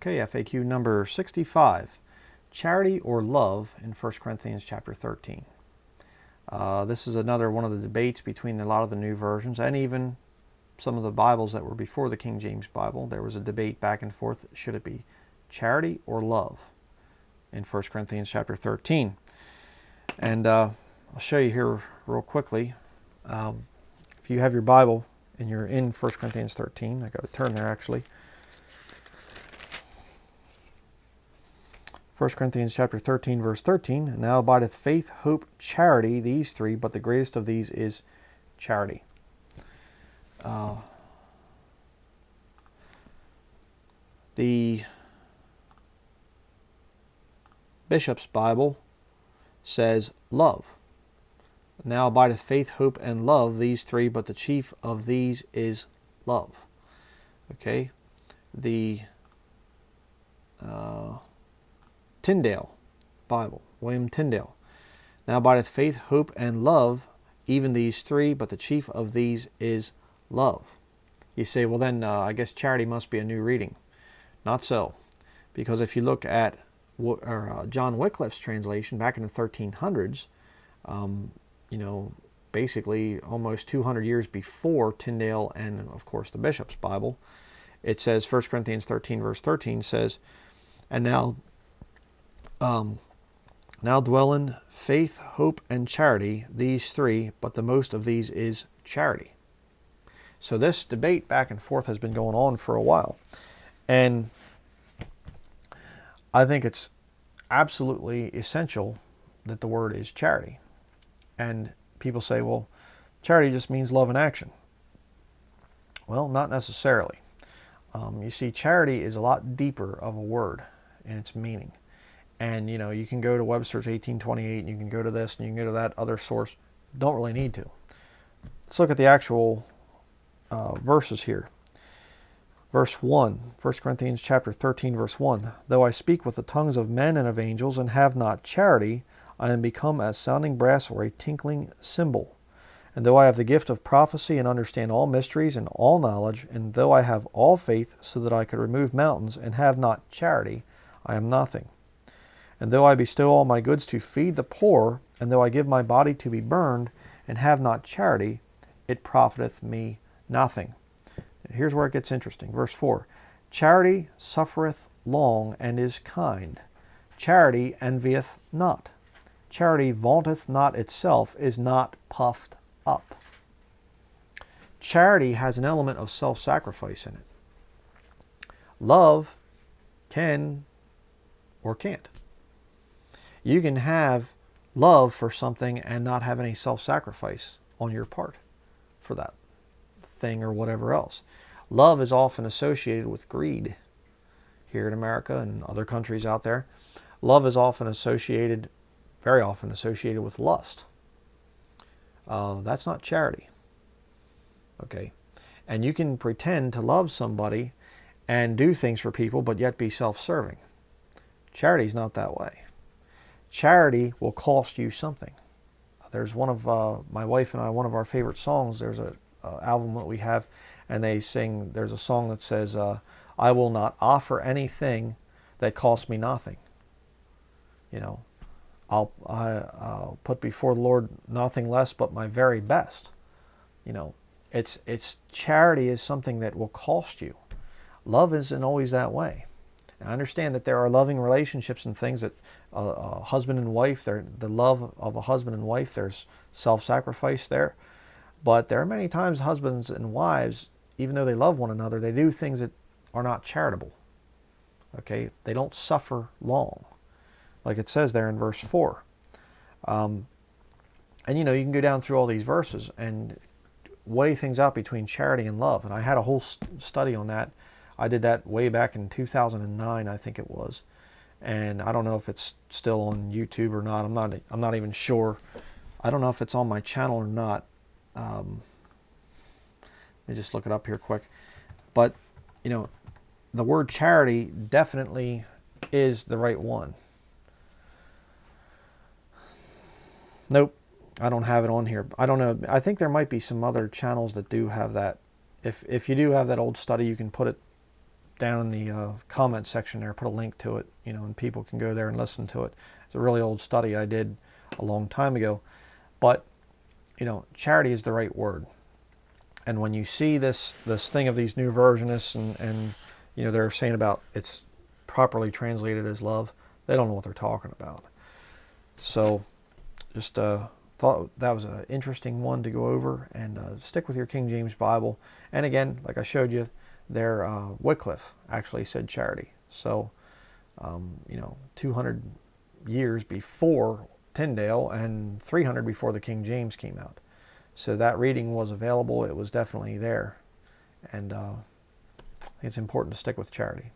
Okay, FAQ number 65. Charity or love in 1 Corinthians chapter 13. This is another one of the debates between a lot of the new versions and even some of the Bibles that were before the King James Bible. There was a debate back and forth. Should it be charity or love in 1 Corinthians chapter 13? And I'll show you here real quickly. If you have your Bible and you're in 1 Corinthians 13, I got to turn there actually. 1 Corinthians chapter 13, verse 13, and now abideth faith, hope, charity, these three, but the greatest of these is charity. The Bishop's Bible says love. Now abideth faith, hope, and love, these three, but the chief of these is love. Okay? The Tyndale Bible, William Tyndale. Now abideth faith, hope, and love, even these three, but the chief of these is love. You say, well then, I guess charity must be a new reading. Not so. Because if you look at John Wycliffe's translation back in the 1300s, you know, basically almost 200 years before Tyndale and, of course, the Bishop's Bible, it says, 1 Corinthians 13, verse 13 says, and now dwell in faith, hope, and charity, these three, but the most of these is charity. So this debate back and forth has been going on for a while. And I think it's absolutely essential that the word is charity. And people say, well, charity just means love in action. Well, not necessarily. You see, charity is a lot deeper of a word in its meaning. And, you know, you can go to Webster's 1828, and you can go to this, and you can go to that other source. Don't really need to. Let's look at the actual verses here. Verse 1, 1 Corinthians chapter 13, verse 1. Though I speak with the tongues of men and of angels, and have not charity, I am become as sounding brass or a tinkling cymbal. And though I have the gift of prophecy, and understand all mysteries and all knowledge, and though I have all faith, so that I could remove mountains, and have not charity, I am nothing. And though I bestow all my goods to feed the poor, and though I give my body to be burned, and have not charity, it profiteth me nothing. Here's where it gets interesting. Verse 4. Charity suffereth long, and is kind. Charity envieth not. Charity vaunteth not itself, is not puffed up. Charity has an element of self-sacrifice in it. Love can or can't. You can have love for something and not have any self-sacrifice on your part for that thing or whatever else. Love is often associated with greed here in America and other countries out there. Love is often associated, very often associated with lust. That's not charity. Okay? And you can pretend to love somebody and do things for people but yet be self-serving. Charity's not that way. Charity will cost you something. There's one of my wife and I, one of our favorite songs, there's a album that we have, and they sing, there's a song that says, I will not offer anything that costs me nothing. You know, I'll put before the Lord nothing less but my very best. You know, it's charity is something that will cost you. Love isn't always that way. And I understand that there are loving relationships and things that a husband and wife, the love of a husband and wife, there's self-sacrifice there. But there are many times husbands and wives, even though they love one another, they do things that are not charitable. Okay? They don't suffer long. Like it says there in verse 4. And you know, you can go down through all these verses and weigh things out between charity and love. And I had a whole study on that. I did that way back in 2009, I think it was. And I don't know if it's still on YouTube or not. I'm not even sure. I don't know if it's on my channel or not. Let me just look it up here quick. But, you know, the word charity definitely is the right one. Nope, I don't have it on here. I don't know. I think there might be some other channels that do have that. If you do have that old study, you can put it down in the comment section there, put a link to it, and people can go there and listen to it. It's a really old study I did a long time ago. But, charity is the right word. And when you see this thing of these new versionists and they're saying about it's properly translated as love, they don't know what they're talking about. So just thought that was an interesting one to go over, and stick with your King James Bible. And again, like I showed you there, Wycliffe actually said charity. So 200 years before Tyndale and 300 before the King James came out. So that reading was available. It was definitely there. And I think it's important to stick with charity.